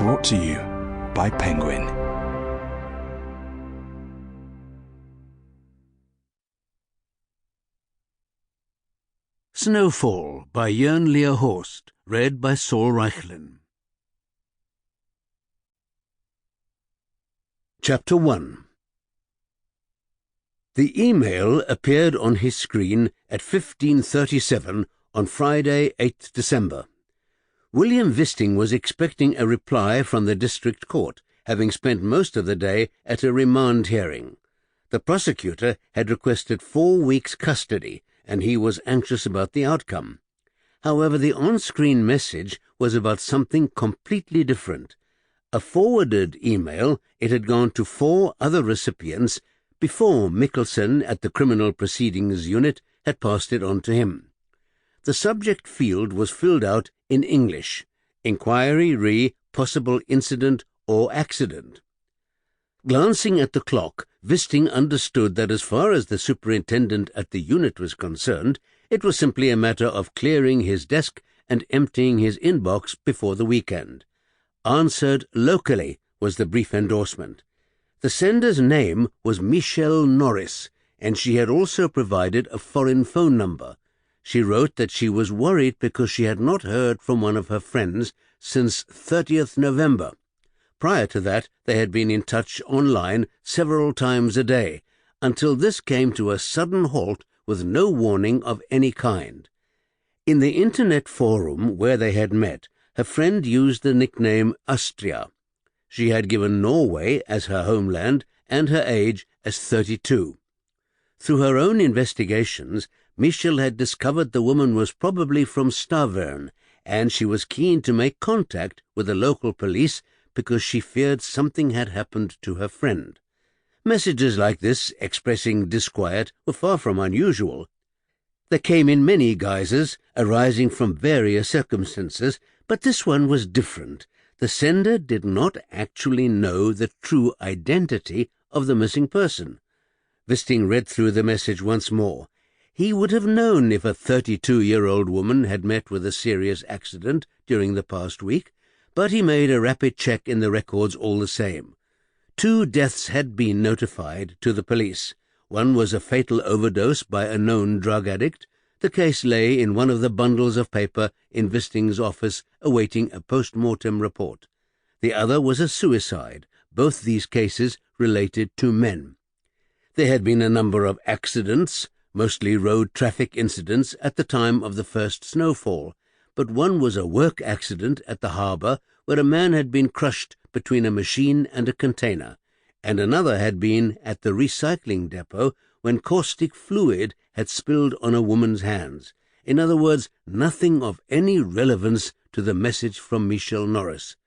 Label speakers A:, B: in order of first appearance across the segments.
A: Brought to you by Penguin.
B: Snowfall by Jørn Lier Horst, read by Saul Reichlin. Chapter 1. The email appeared on his screen at 15:37 on Friday, 8th December. William Wisting was expecting a reply from the district court, having spent most of the day at a remand hearing. The prosecutor had requested 4 weeks' custody, and he was anxious about the outcome. However, the on-screen message was about something completely different. A forwarded email, it had gone to 4 other recipients before Mikkelsen at the Criminal Proceedings Unit had passed it on to him. The subject field was filled out in English. Inquiry re possible incident or accident. Glancing at the clock, Wisting understood that as far as the superintendent at the unit was concerned, it was simply a matter of clearing his desk and emptying his inbox before the weekend. Answered locally was the brief endorsement. The sender's name was Michelle Norris, and she had also provided a foreign phone number. She wrote that she was worried because she had not heard from one of her friends since 30th November. Prior to that, they had been in touch online several times a day, until this came to a sudden halt with no warning of any kind. In the internet forum where they had met, her friend used the nickname Astria. She had given Norway as her homeland and her age as 32. Through her own investigations, Michelle had discovered the woman was probably from Stavern, and she was keen to make contact with the local police because she feared something had happened to her friend. Messages like this, expressing disquiet, were far from unusual. They came in many guises, arising from various circumstances, but this one was different. The sender did not actually know the true identity of the missing person. Wisting read through the message once more. He would have known if a 32-year-old woman had met with a serious accident during the past week, but he made a rapid check in the records all the same. 2 deaths had been notified to the police. One was a fatal overdose by a known drug addict. The case lay in one of the bundles of paper in Wisting's office awaiting a post-mortem report. The other was a suicide, both these cases related to men. There had been a number of accidents, mostly road traffic incidents, at the time of the first snowfall, but one was a work accident at the harbour where a man had been crushed between a machine and a container, and another had been at the recycling depot when caustic fluid had spilled on a woman's hands. In other words, nothing of any relevance to the message from Michelle Norris.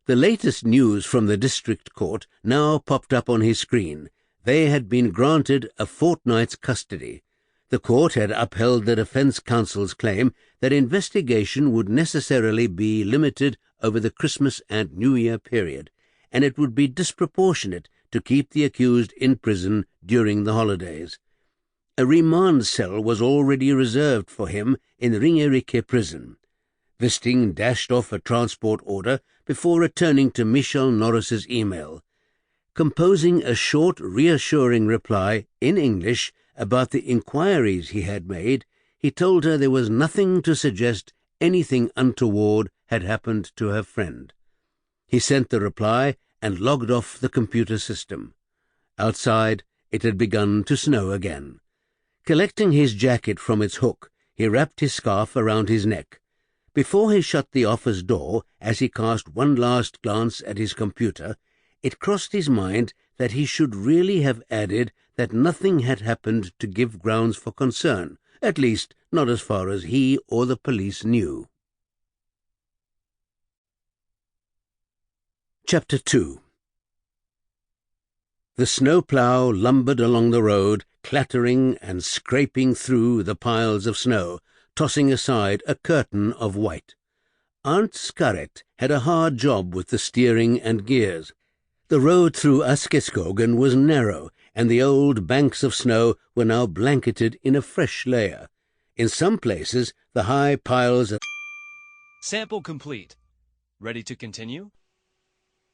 B: The latest news from the district court now popped up on his screen. They had been granted a fortnight's custody. The court had upheld the defense counsel's claim that investigation would necessarily be limited over the Christmas and New Year period, and it would be disproportionate to keep the accused in prison during the holidays. A remand cell was already reserved for him in Ringerike prison. Wisting dashed off a transport order before returning to Michelle Norris's email. Composing a short, reassuring reply in English about the inquiries he had made, he told her there was nothing to suggest anything untoward had happened to her friend. He sent the reply and logged off the computer system. Outside, it had begun to snow again. Collecting his jacket from its hook, he wrapped his scarf around his neck. Before he shut the office door, as he cast one last glance at his computer, it crossed his mind that he should really have added that nothing had happened to give grounds for concern, at least not as far as he or the police knew. Chapter 2. The snowplough lumbered along the road, clattering and scraping through the piles of snow, tossing aside a curtain of white. Aunt Scarrett had a hard job with the steering and gears. The road through Askeskogen was narrow, and the old banks of snow were now blanketed in a fresh layer. In some places, the high piles of...
C: Sample complete. Ready to continue?